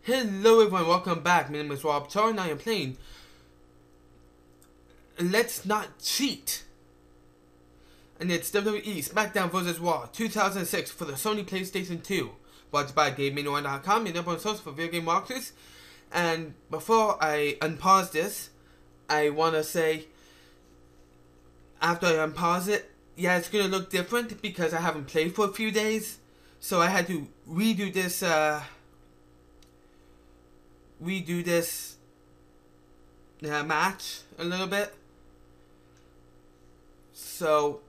Hello everyone, welcome back. My name is Rob Char and I am playing Let's Not Cheat. And it's WWE Smackdown Vs Raw 2006 for the Sony PlayStation 2. Watched by GameMania.com, your number one source for video game walkthroughs. And before I unpause this, I want to say, after I unpause it, yeah, it's going to look different because I haven't played for a few days. So I had to redo this match a little bit. So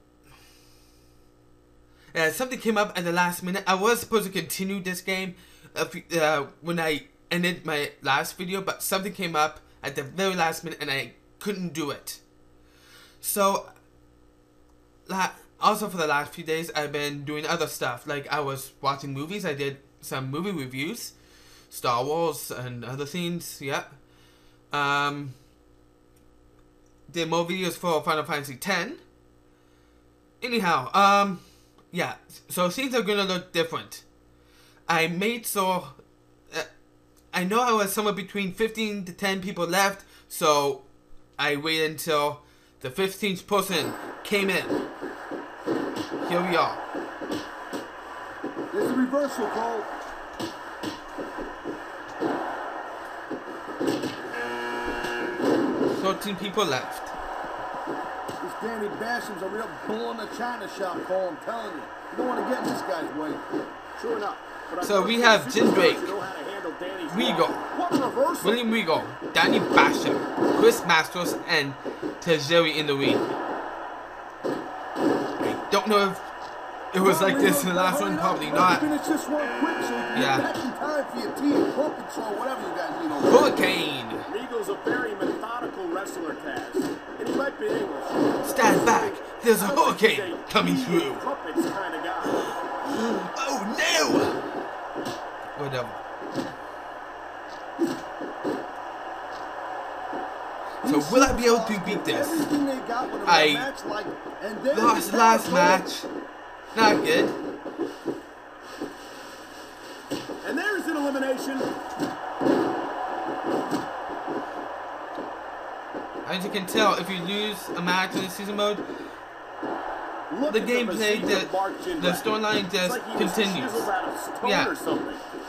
something came up at the last minute. I was supposed to continue this game when I ended my last video, but something came up at the very last minute and I couldn't do it. So also for the last few days I've been doing other stuff, like I was watching movies. I did some movie reviews, Star Wars and other things, yeah. Did more videos for Final Fantasy X. Anyhow, yeah, so things are gonna look different. I made so, I know I was somewhere between 15 to 10 people left, so I waited until the 15th person came in. Here we are. There's a reversal call. 13 people left. This Danny Basham's a real bull in the china shop, Cole, I'm telling you. You don't want to get in this guy's way. Sure enough. So we have Jim Drake, Regal, William Regal, Danny Basham, Chris Masters, and Tajiri in the ring. I don't know if it was like this in the last one, probably not. Yeah. Hurricane. Regal's a very methodical wrestler, Taz. And he might be English. Stand back. There's a hurricane coming through. Kind of guy. Oh no! Whatever. So will I be able to beat this? I lost last match. Not good. And there's an elimination. As you can tell, if you lose a match in the season mode, the gameplay, the storyline just continues. Yeah.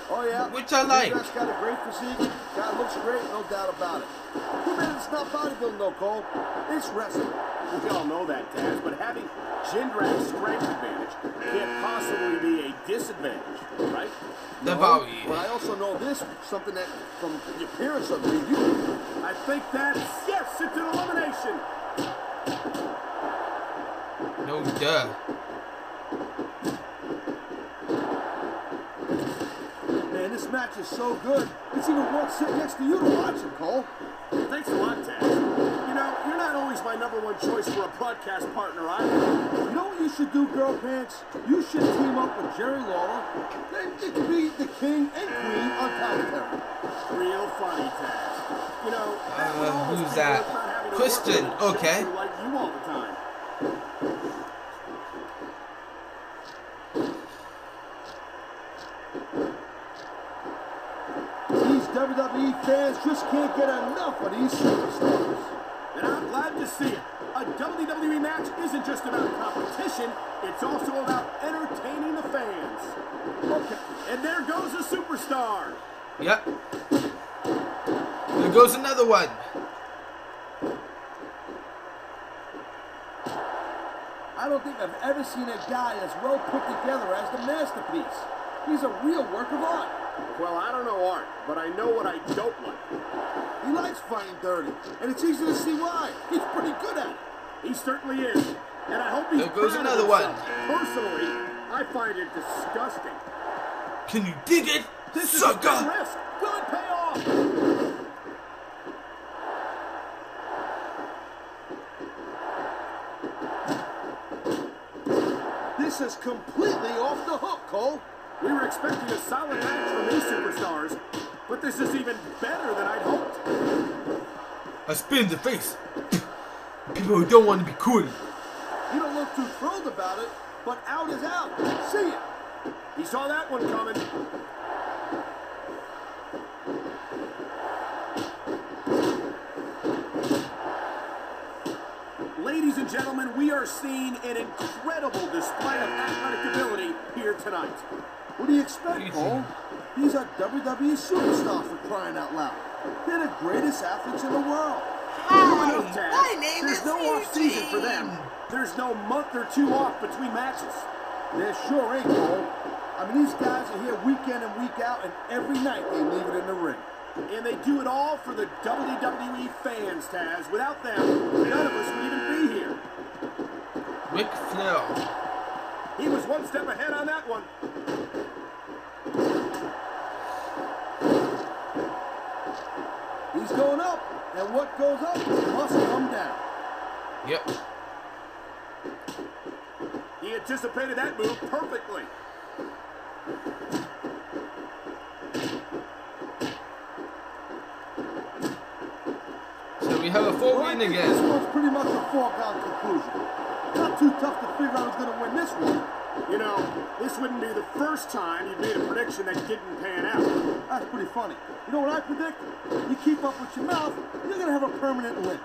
Oh yeah. Which I like. He's got a great physique. Guy looks great, no doubt about it. Too bad it's not bodybuilding though, Cole. It's wrestling. We all know that, Taz, but having Jindrak's strength advantage can't possibly be a disadvantage, right? The no, but I also know this, something that, from the appearance of the review, I think that's, yes, it's an elimination. No duh. Man, this match is so good. It's even worth sitting next to you to watch it, Cole. Thanks a lot, Taz. You know, you're not always my #1 choice for a broadcast partner either. You know what you should do, Girl Pants? You should team up with Jerry Lawler. Then it could be the king and queen on commentary. Real funny, Taz. You know, who's that? Christian, okay. Like you all the time. These WWE fans just can't get enough of these superstars. And I'm glad to see it. A WWE match isn't just about competition, it's also about entertaining the fans. Okay, and there goes a superstar. Yep. There goes another one. I don't think I've ever seen a guy as well put together as the Masterpiece. He's a real work of art. Well, I don't know art, but I know what I don't like. He likes fighting dirty, and it's easy to see why. He's pretty good at it. He certainly is, and I hope he's there goes another one. Personally, I find it disgusting. Can you dig it, this sucker? Is a big risk. Will it pay off? This is completely off the hook, Cole. We were expecting a solid match from these superstars, but this is even better than I'd hoped. I spin in the face. People who don't want to be cool. You don't look too thrilled about it, but out is out. See it. He saw that one coming. are seeing an incredible display of athletic ability here tonight. What do you expect, Cole? These are WWE superstars, for crying out loud. They're the greatest athletes in the world. My name There's is no off-season for Eugene. them. There's no month or two off between matches. There sure ain't, Cole. I mean, these guys are here week in and week out, and every night they leave it in the ring. And they do it all for the WWE fans, Taz. Without them, none of us would even be here. Ric Flair. He was one step ahead on that one. He's going up, and what goes up must come down. Yep. He anticipated that move perfectly. So we have a full Well, I win think again. this one's pretty much a foregone conclusion. Not too tough to figure out who's going to win this one. You know, this wouldn't be the first time you've made a prediction that didn't pan out. That's pretty funny. You know what I predict? You keep up with your mouth, you're going to have a permanent limp.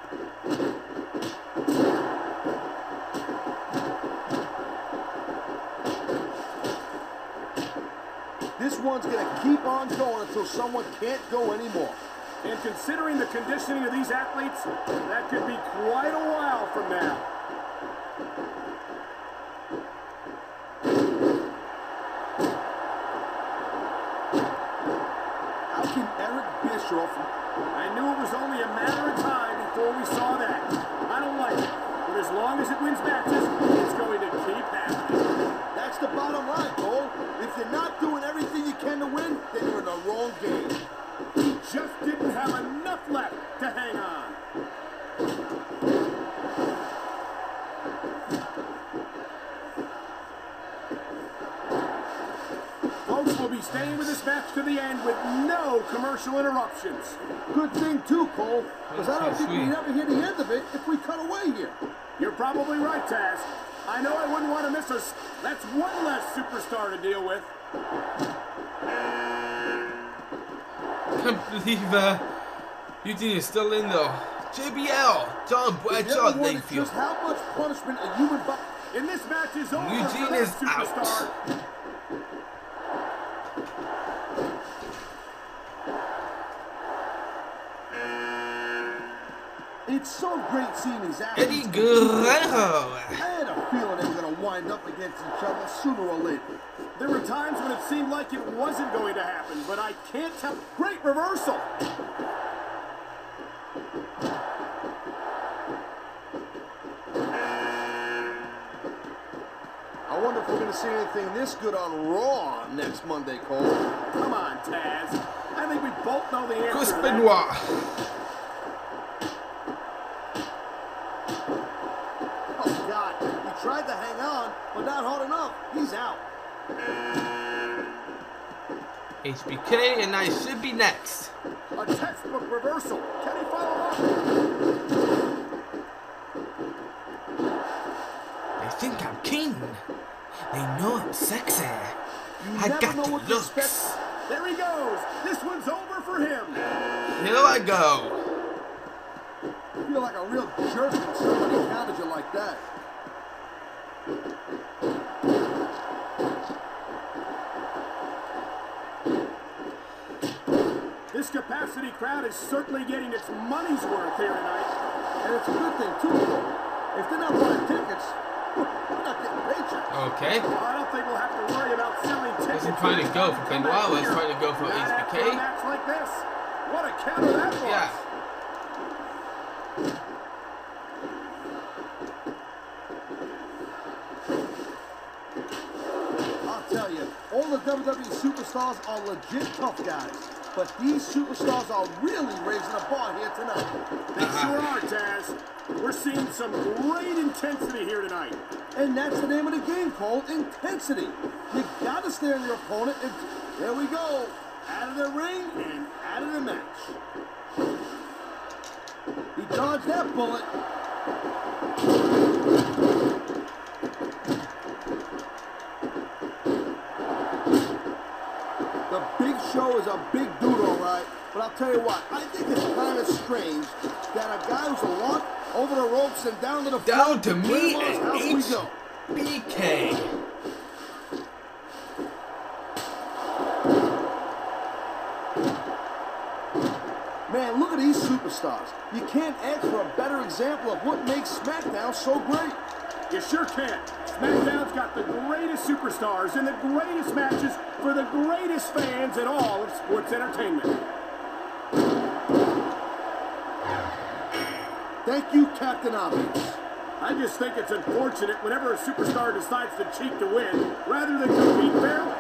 This one's going to keep on going until someone can't go anymore. And considering the conditioning of these athletes, that could be quite a while from now. How can Eric Bischoff... I knew it was only a matter of time before we saw that. I don't like it, but as long as it wins matches, it's going to keep happening. That's the bottom line, Cole. If you're not doing everything you can to win, then you're in the wrong game. He just didn't have enough left to hang on. Folks will be staying with this match to the end with no commercial interruptions. Good thing, too, Cole, because I don't think Sweet. we'd ever hear the end of it if we cut away here. You're probably right, Taz. I know I wouldn't want to miss us. That's one less superstar to deal with. Can't believe Eugene is still in though. JBL, John If you Bradshaw, ever wondered Layfield. just how much punishment a human body... And this match is over Eugene for is that superstar. out. It's so great seeing these Eddie athletes. Guerrero. I had a feeling they were going to wind up against each other sooner or later. There were times when it seemed like it wasn't going to happen, but I can't tell. Great reversal. I wonder if we're going to see anything this good on Raw next Monday, Cole. Come on, Taz. I think we both know the answer Chris to that. Benoit. Oh, God. He tried to hang on, but not hard enough. He's out. HBK, and I should be next. A textbook reversal. Can he follow up? They think I'm king. They know I'm sexy. I never got know the what to looks. expect. There he goes. This one's over for him. Here I go. You feel like a real jerk when somebody counted you like that. This capacity crowd is certainly getting its money's worth here tonight. And it's a good thing, too. If they're not buying tickets, they're not getting paychecks. Okay. Well, I don't think we'll have to worry about selling tickets. Wasn't trying to go for Benoit, was trying to go for Not after a HBK. match like this. What a counter that was. Yeah. I'll tell you, all the WWE superstars are legit tough guys. But these superstars are really raising the bar here tonight. They sure are, Taz. We're seeing some great intensity here tonight. And that's the name of the game, Cole, intensity. You gotta stare at your opponent, and there we go. Out of the ring and out of the match. He dodged that bullet. The Big Show Show is a big dude, all right. But I'll tell you what, I think it's kind of strange that a guy who's a lot over the ropes and down to the Down floor, to me and house we go. HBK. Man, look at these superstars. You can't ask for a better example of what makes SmackDown so great. You sure can. SmackDown's got the greatest superstars and the greatest matches for the greatest fans in all of sports entertainment. Thank you, Captain Obvious. I just think it's unfortunate whenever a superstar decides to cheat to win rather than compete fairly.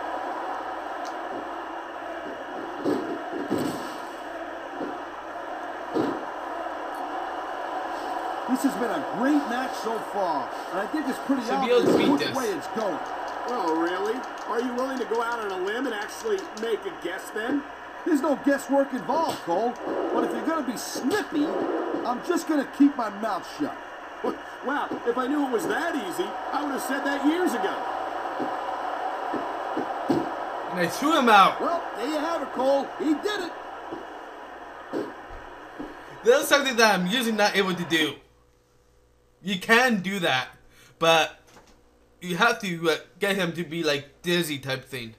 This has been a great match so far, and I think it's pretty obvious which way it's going. Oh, really? Are you willing to go out on a limb and actually make a guess then? There's no guesswork involved, Cole. But if you're going to be snippy, I'm just going to keep my mouth shut. Wow, if I knew it was that easy, I would have said that years ago. And I threw him out. Well, there you have it, Cole. He did it. That's something that I'm usually not able to do. You can do that, but you have to get him to be like dizzy type thing.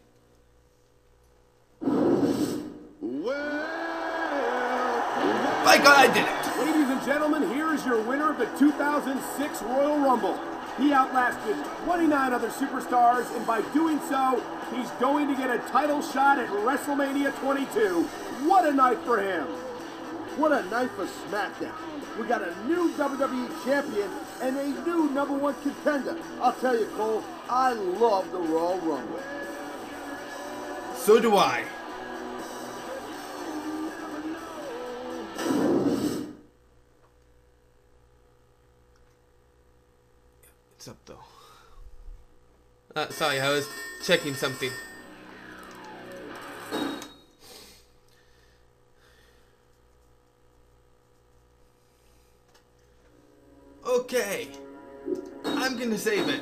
My God, I did it! Ladies and gentlemen, here is your winner of the 2006 Royal Rumble. He outlasted 29 other superstars, and by doing so, he's going to get a title shot at WrestleMania 22. What a night for him! What a night for SmackDown. We got a new WWE champion and a new #1 contender. I'll tell you, Cole, I love the Royal Rumble. So do I. What's up, though? Sorry, I was checking something. Okay, I'm gonna save it.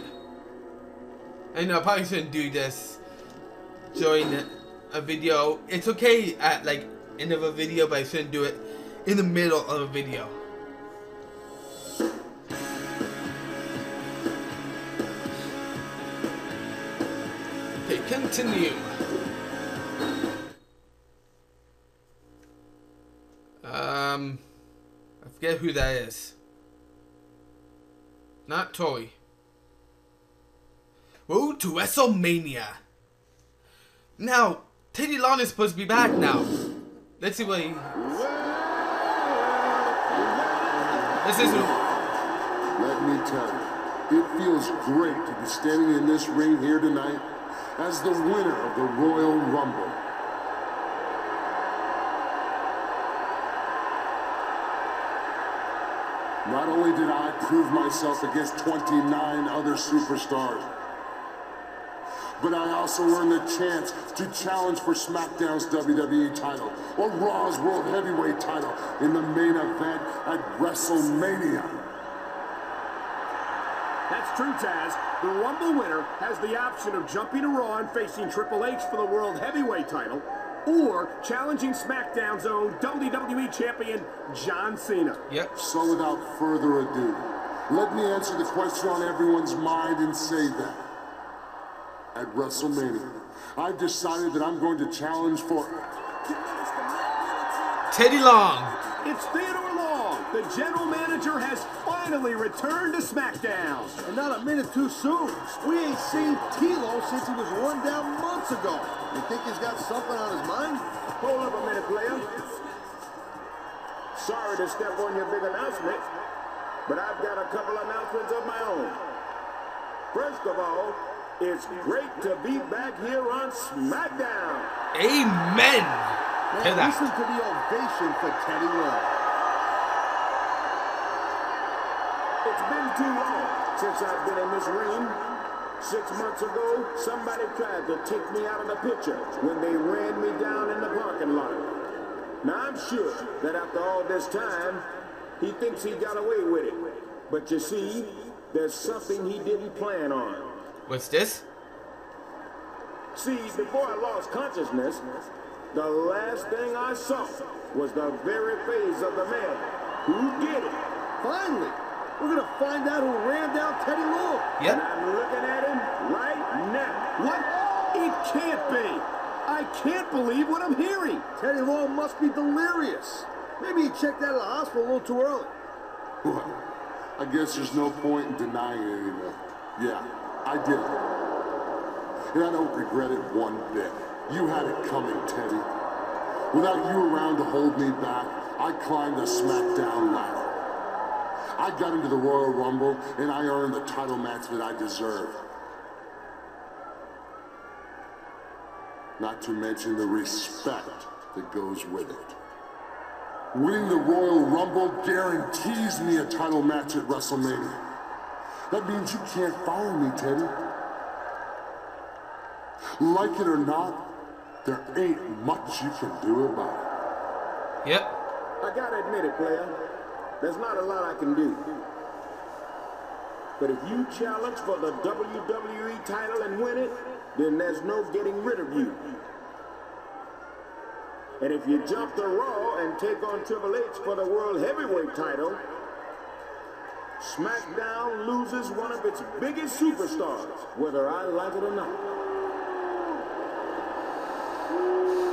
I know I probably shouldn't do this during a video. It's okay at like end of a video, but I shouldn't do it in the middle of a video. Okay, continue. I forget who that is. Not Tori. Road to WrestleMania. Now, Teddy Long is supposed to be back now. Let's see what he... This is... Let me tell you, it feels great to be standing in this ring here tonight as the winner of the Royal Rumble. Not only did I prove myself against 29 other superstars, but I also earned the chance to challenge for SmackDown's WWE title or Raw's World Heavyweight title in the main event at WrestleMania. That's true, Taz. The Rumble winner has the option of jumping to Raw and facing Triple H for the World Heavyweight title, or challenging SmackDown's own WWE Champion, John Cena. Yep. So without further ado, let me answer the question on everyone's mind and say that at WrestleMania, I've decided that I'm going to challenge for Teddy Long. It's Theodore Long. The general manager has finally returned to SmackDown. And not a minute too soon. We ain't seen Tilo since he was run down months ago. You think he's got something on his mind? Hold up a minute, player. Sorry to step on your big announcement, but I've got a couple announcements of my own. First of all, it's great to be back here on SmackDown. Amen. Man, listen to the ovation for Teddy Long. It's been too long since I've been in this ring. 6 months ago, somebody tried to take me out of the picture when they ran me down in the parking lot. Now, I'm sure that after all this time, he thinks he got away with it. But you see, there's something he didn't plan on. What's this? See, before I lost consciousness, The last thing I saw was the very face of the man who did it. Finally, we're going to find out who ran down Teddy Long. Yep. And I'm looking at him right now. What? It can't be. I can't believe what I'm hearing. Teddy Long must be delirious. Maybe he checked out of the hospital a little too early. Well, I guess there's no point in denying it anymore. Yeah, I did it. And I don't regret it one bit. You had it coming, Teddy. Without you around to hold me back, I climbed the SmackDown ladder. I got into the Royal Rumble, and I earned the title match that I deserved. Not to mention the respect that goes with it. Winning the Royal Rumble guarantees me a title match at WrestleMania. That means you can't fire me, Teddy. Like it or not, there ain't much you can do about it. Yep. I gotta admit it, player. There's not a lot I can do. But if you challenge for the WWE title and win it, then there's no getting rid of you. And if you jump to Raw and take on Triple H for the World Heavyweight title, SmackDown loses one of its biggest superstars, whether I like it or not.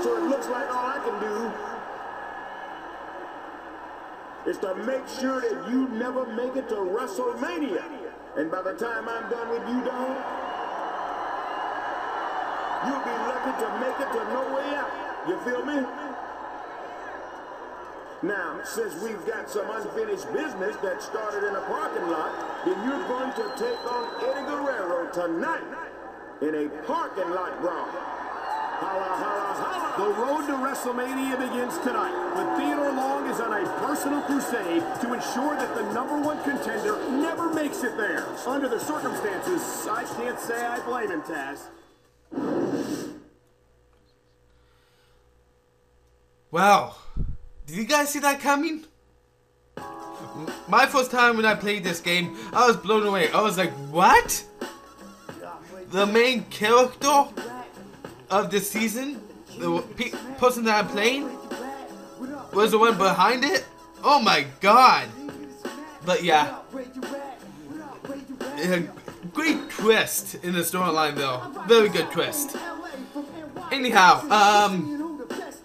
So it looks like all I can do is to make sure that you never make it to WrestleMania. And by the time I'm done with you, Don, you'll be lucky to make it to No Way Out. You feel me? Now, since we've got some unfinished business that started in a parking lot, then you're going to take on Eddie Guerrero tonight in a parking lot brawl. Holla, holla, holla. The road to WrestleMania begins tonight, but Theodore Long is on a personal crusade to ensure that the #1 contender never makes it there. Under the circumstances, I can't say I blame him, Taz. Wow. Did you guys see that coming? My first time when I played this game, I was blown away. I was like, what? The main character of this season, the person that I'm playing, was the one behind it? Oh my god. But yeah. A great twist in the storyline though. Very good twist. Anyhow,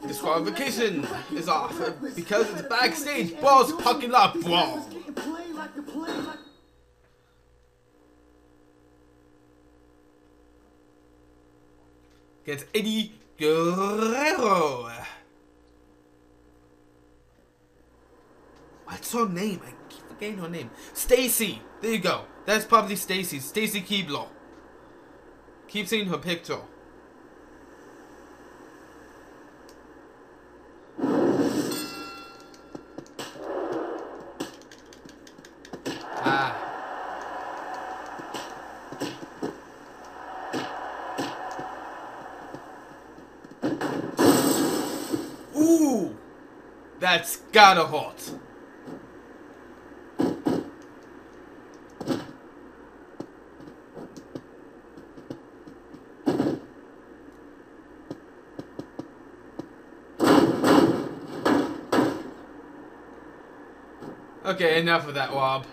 disqualification is off because it's backstage balls parking lot brawl. Against Eddie Guerrero. What's her name? I keep forgetting her name. Stacy. There you go. That's probably Stacy. Stacy Keibler. Keep seeing her picture. Ooh, that's gotta hurt. Okay, enough of that, Wob.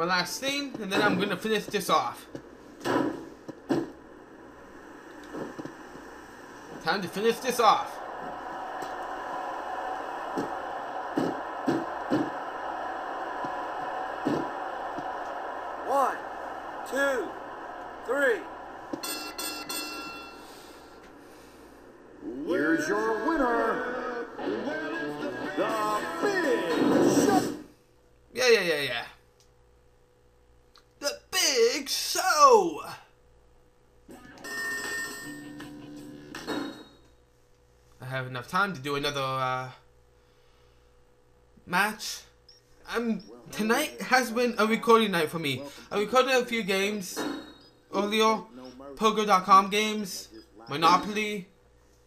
one last thing, and then I'm gonna finish this off. Time to finish this off. One, two, three. Here's your winner, the Big Show. Yeah. The Big Show! I have enough time to do another match. Tonight has been a recording night for me. I recorded a few games earlier. Pogo.com games, Monopoly,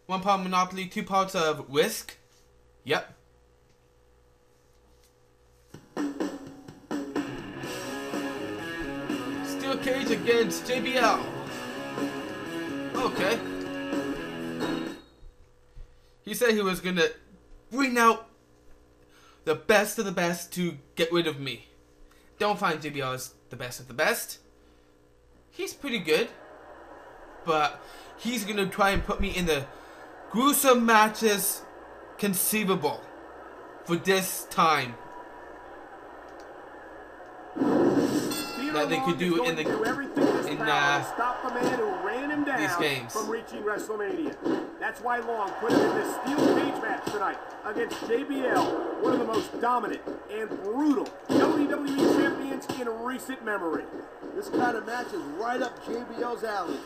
1 part of Monopoly, 2 parts of Risk. Yep. Steel cage against JBL. Okay. He said he was gonna bring out the best of the best to get rid of me. Don't find JBL as the best of the best. He's pretty good. But he's gonna try and put me in the gruesome matches conceivable for this time. That they could do in stop the man who ran him down these games. from reaching WrestleMania. That's why Long put him in this steel cage match tonight against JBL, one of the most dominant and brutal WWE champions in recent memory. This kind of match is right up JBL's alley.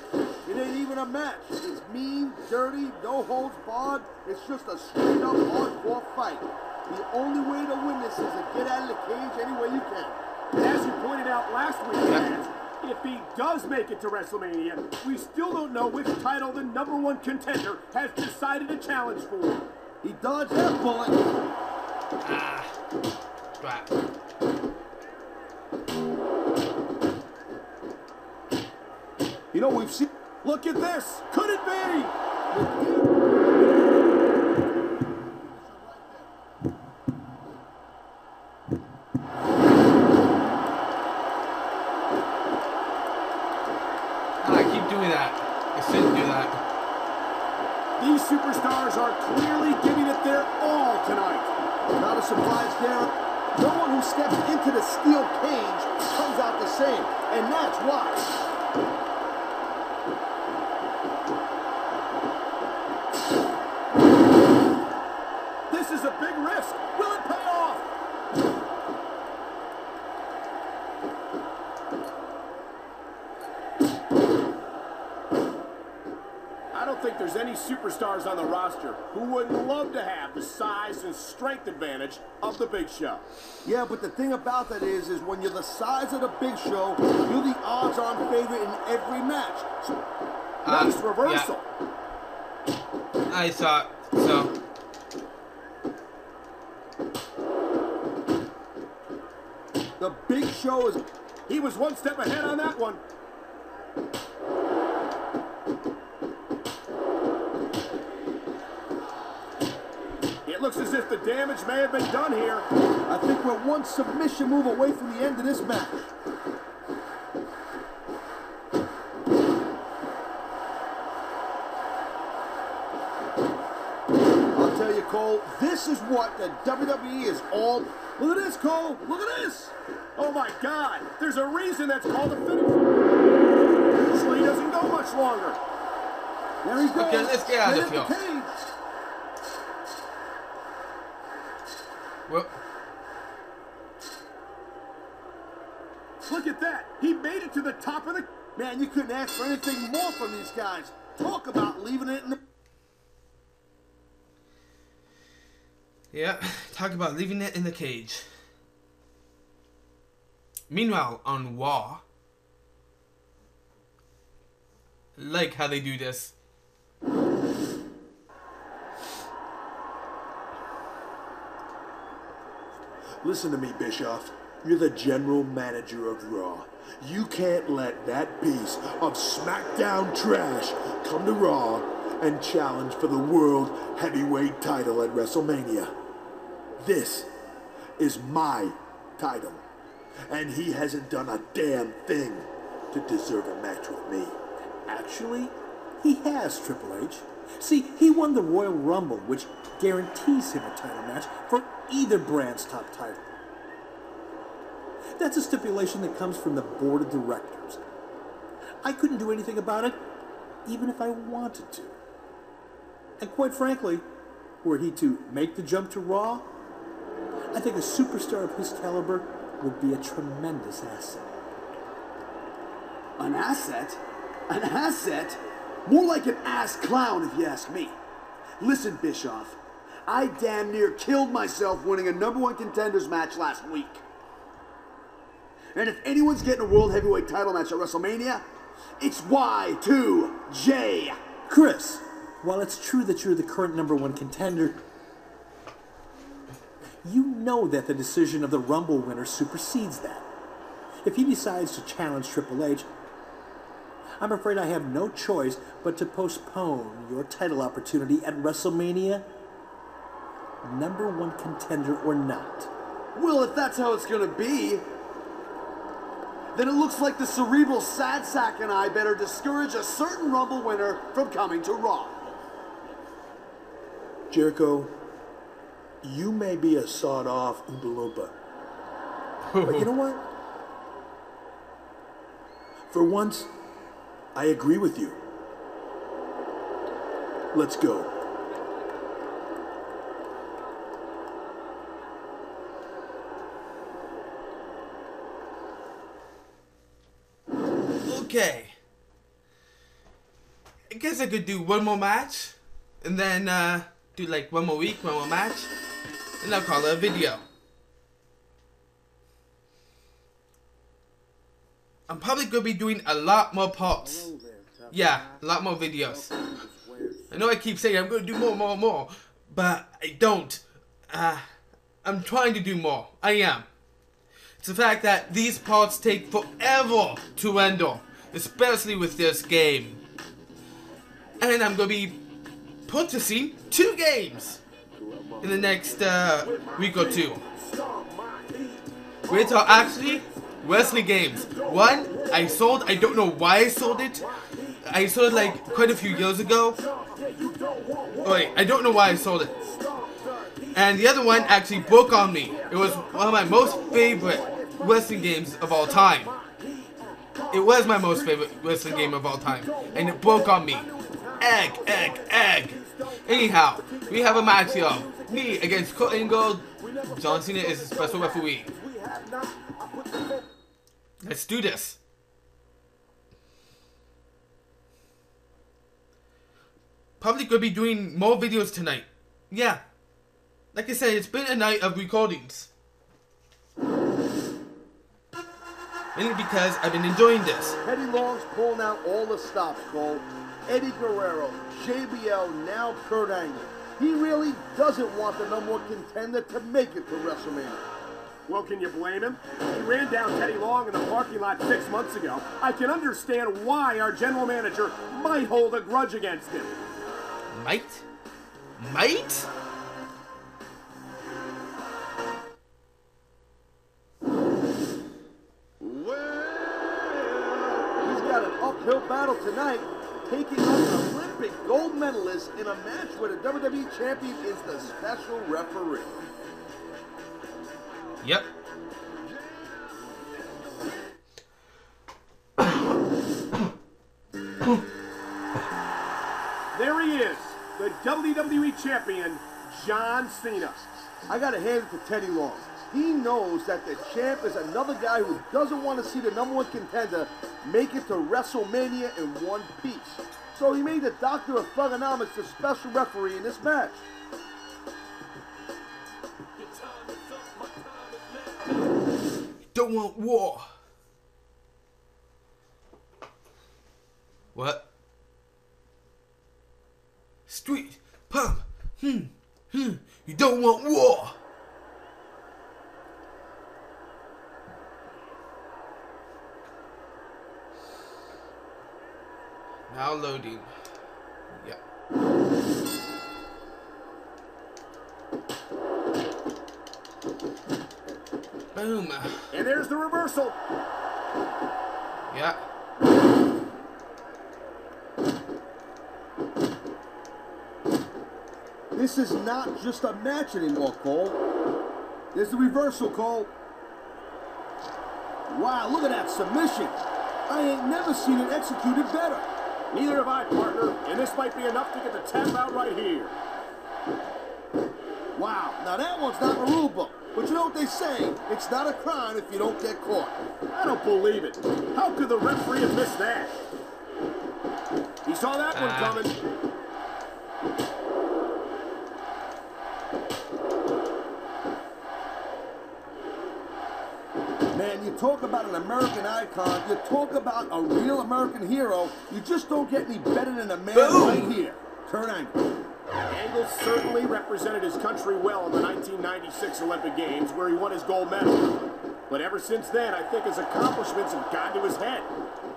It ain't even a match. It's mean, dirty, no holds barred. It's just a straight up hardcore fight. The only way to win this is to get out of the cage any way you can. As you pointed out last week, fans, if he does make it to WrestleMania, we still don't know which title the #1 contender has decided to challenge for. He dodged that bullet. Crap. You know, we've seen... Look at this! Could it be? I keep doing that. I shouldn't do that. These superstars are clearly giving it their all tonight. Not a surprise there. No one who steps into the steel cage comes out the same. And that's why. This is a big risk. Will it pay off? I don't think there's any superstars on the roster who wouldn't love to have the size and strength advantage of the Big Show. Yeah, but the thing about that is when you're the size of the Big Show, you're the odds-on favorite in every match. So, nice reversal. Yeah. I thought so. The Big Show is... He was one step ahead on that one. It looks as if the damage may have been done here. I think we're one submission move away from the end of this match. I'll tell you, Cole, this is what the WWE is all... Look at this, Cole. Look at this. Oh, my God. There's a reason that's called a finish. Usually he doesn't go much longer. There he goes. Okay, let's get out of here. Cage. Well, look at that. He made it to the top of the... Man, you couldn't ask for anything more from these guys. Talk about leaving it in the... yeah, talk about leaving it in the cage. Meanwhile, on Raw, like how they do this. Listen to me, Bischoff. You're the general manager of Raw. You can't let that piece of SmackDown trash come to Raw and challenge for the World Heavyweight title at WrestleMania. This is my title. And he hasn't done a damn thing to deserve a match with me. Actually, he has, Triple H. See, he won the Royal Rumble, which guarantees him a title match for either brand's top title. That's a stipulation that comes from the board of directors. I couldn't do anything about it, even if I wanted to. And quite frankly, were he to make the jump to Raw, I think a superstar of his caliber would be a tremendous asset. An asset? An asset? More like an ass clown, if you ask me. Listen, Bischoff, I damn near killed myself winning a #1 contenders match last week. And if anyone's getting a World Heavyweight title match at WrestleMania, it's Y2J. Chris, while it's true that you're the current #1 contender, you know that the decision of the Rumble winner supersedes that. If he decides to challenge Triple H, I'm afraid I have no choice but to postpone your title opportunity at WrestleMania, #1 contender or not. Well, if that's how it's gonna be, then it looks like the cerebral sad sack and I better discourage a certain Rumble winner from coming to Raw. Jericho, you may be a sawed-off Oompa Loompa. But you know what? For once, I agree with you. Let's go. Okay. I guess I could do one more match, and then do like one more week, one more match, and I'll call it a video. I'm probably going to be doing a lot more parts. Yeah, a lot more videos. I know I keep saying I'm going to do more, but I don't. I'm trying to do more. I am. It's the fact that these parts take forever to render, especially with this game. And I'm going to be purchasing 2 games in the next week or 2. Which are actually wrestling games. One, I sold. I don't know why I sold it. I sold it like quite a few years ago. Oh, wait, I don't know why I sold it. And the other one actually broke on me. It was one of my most favorite wrestling games of all time. It was my most favorite wrestling game of all time. And it broke on me. Egg. Anyhow, we have a match here. Me against Kurt Angle. John Cena is a special referee. Let's do this. Probably gonna be doing more videos tonight. Yeah. Like I said, it's been a night of recordings. Mainly because I've been enjoying this. Teddy Long's pulling out all the stops, Cole. Eddie Guerrero, JBL, now Kurt Angle. He really doesn't want the #1 contender to make it to WrestleMania. Well, can you blame him? He ran down Teddy Long in the parking lot 6 months ago. I can understand why our general manager might hold a grudge against him. Might? He's got an uphill battle tonight, taking on an Olympic gold medalist in a match where the WWE champion is the special referee. Yep. There he is, the WWE champion, John Cena. I gotta hand it to Teddy Long. He knows that the champ is another guy who doesn't want to see the #1 contender make it to WrestleMania in one piece. So he made the Doctor of Thugonomics the special referee in this match. Don't want war. What? Street pump. You don't want war. Now loading. Yeah. Boom. And there's the reversal. Yeah. This is not just a match anymore, Cole. There's the reversal, Cole. Wow, look at that submission. I ain't never seen it executed better. Neither have I, partner. And this might be enough to get the tap out right here. Wow, now that one's not in the rule book. But you know what they say? It's not a crime if you don't get caught. I don't believe it. How could the referee have missed that? He saw that one coming. Man, you talk about an American icon, you talk about a real American hero, you just don't get any better than a man right here. Kurt Angle. Angle certainly represented his country well in the 1996 Olympic Games, where he won his gold medal. But ever since then, I think his accomplishments have gotten to his head.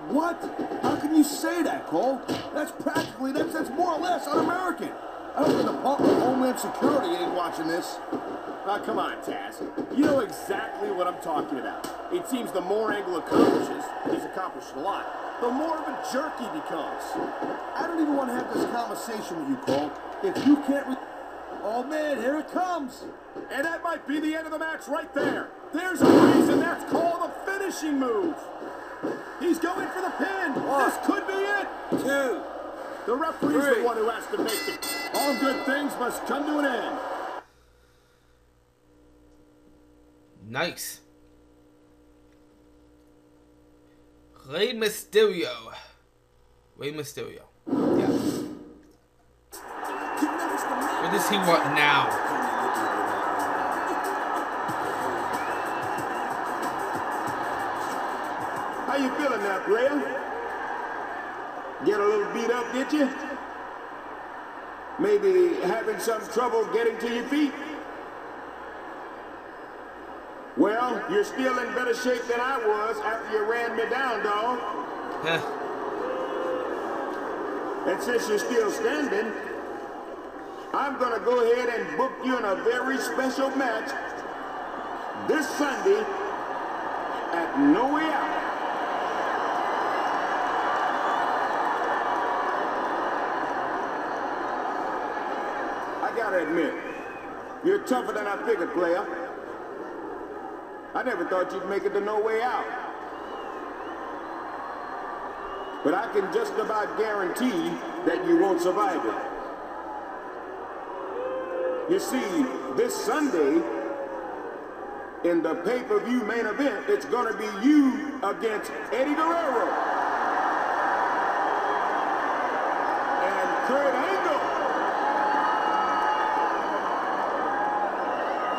What? How can you say that, Cole? That's practically, that's more or less un-American. I hope the Department of Homeland Security ain't watching this. Come on, Taz. You know exactly what I'm talking about. It seems the more Angle accomplishes, and he's accomplished a lot, the more of a jerk he becomes. I don't even want to have this conversation with you, Cole. If you can't oh man, here it comes. And that might be the end of the match right there. There's a reason that's called a finishing move. He's going for the pin. This could be it. 2. The referee's the one who has to make it. All good things must come to an end. Nice. Rey Mysterio. Rey Mysterio. Yeah. What does he want now? How you feeling now, player? Get a little beat up, did you? Maybe having some trouble getting to your feet? Well, you're still in better shape than I was after you ran me down, dog. And since you're still standing, I'm gonna go ahead and book you in a very special match this Sunday at No Way Out. I gotta admit, you're tougher than I figured, player. I never thought you'd make it to No Way Out. But I can just about guarantee that you won't survive it. You see, this Sunday, in the pay-per-view main event, it's going to be you against Eddie Guerrero and Kurt Angle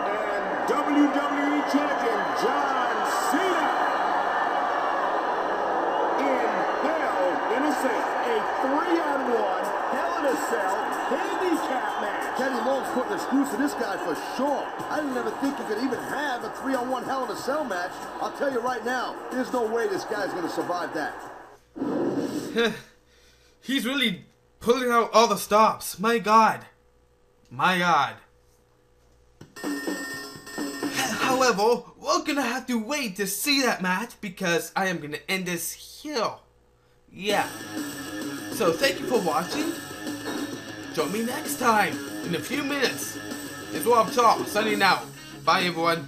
and WWE Champion John Cena in Hell in a Cell. A 3-on-1 Hell in a Cell handicap match. Kenny Long's putting the screws to this guy for sure. I didn't ever think you could even have a 3-on-1 Hell in a Cell match. I'll tell you right now, there's no way this guy's going to survive that. He's really pulling out all the stops. My God. My God. However, we're gonna have to wait to see that match because I am gonna end this here. Yeah. So thank you for watching. Join me next time in a few minutes. It's Rob Talk signing out. Bye everyone.